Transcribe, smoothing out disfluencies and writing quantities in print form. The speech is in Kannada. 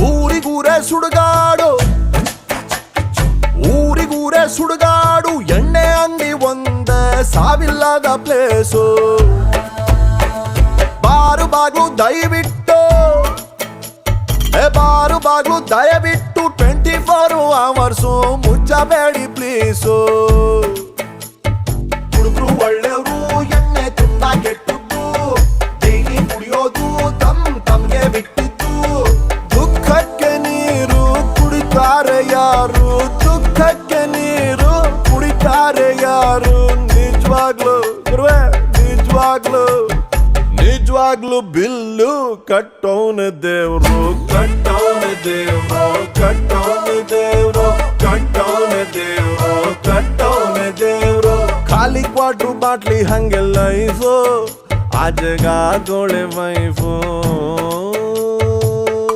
ಊರಿಗೂರೇ ಸುಡುಗಾಡು, ಊರಿಗೂರೇ ಸುಡುಗಾಡು, ಎಣ್ಣೆ ಅಂಗಡಿ ಒಂದೇ ಸಾವಿಲ್ಲದ ಪ್ಲೇಸು. ಬಾರು ಬಾಗ್ಲು ದಯವಿಟ್ಟು, ಬಾರು ಬಾಗ್ಲು ದಯವಿಟ್ಟು 24 hours ಮುಚ್ಚಬೇಡಿ ಪ್ಲೀಸು. ಹುಡುಗರು ಒಳ್ಳೆಯವರು, ಎಣ್ಣೆ ತುಂಬಾ ಕೆಟ್ಟದ್ದು, ಡೈಲಿ ಕುಡಿಯೋದು ತಮ್ಗೆ ಬಿಟ್ಟಿದ್ದು. ದುಃಖಕ್ಕೆ ನೀರು ಕುಡಿತಾರೆ ಯಾರು, ದುಃಖಕ್ಕೆ ನೀರು ಕುಡಿತಾರೆ ಯಾರು. ನಿಜವಾಗ್ಲು ನಿಜವಾಗ್ಲು ಬಿಲ್ಲು ಕಟ್ಟೋನ ದೇವ್ರು, ಕಟ್ಟೋನ ದೇವ್ರು, ಕಟ್ಟೋನ ದೇವ್ರು, ಕಟ್ಟೋನ ದೇವ್ರು, ಕಟ್ಟೋನ ದೇವ್ರು. ಖಾಲಿ ಕ್ವಾಟ್ರು ಬಾಟ್ಲಿ ಹಂಗೆ ಲೈಫು, ಆ ಜಗ ಗೋಳೆ ವೈಫು.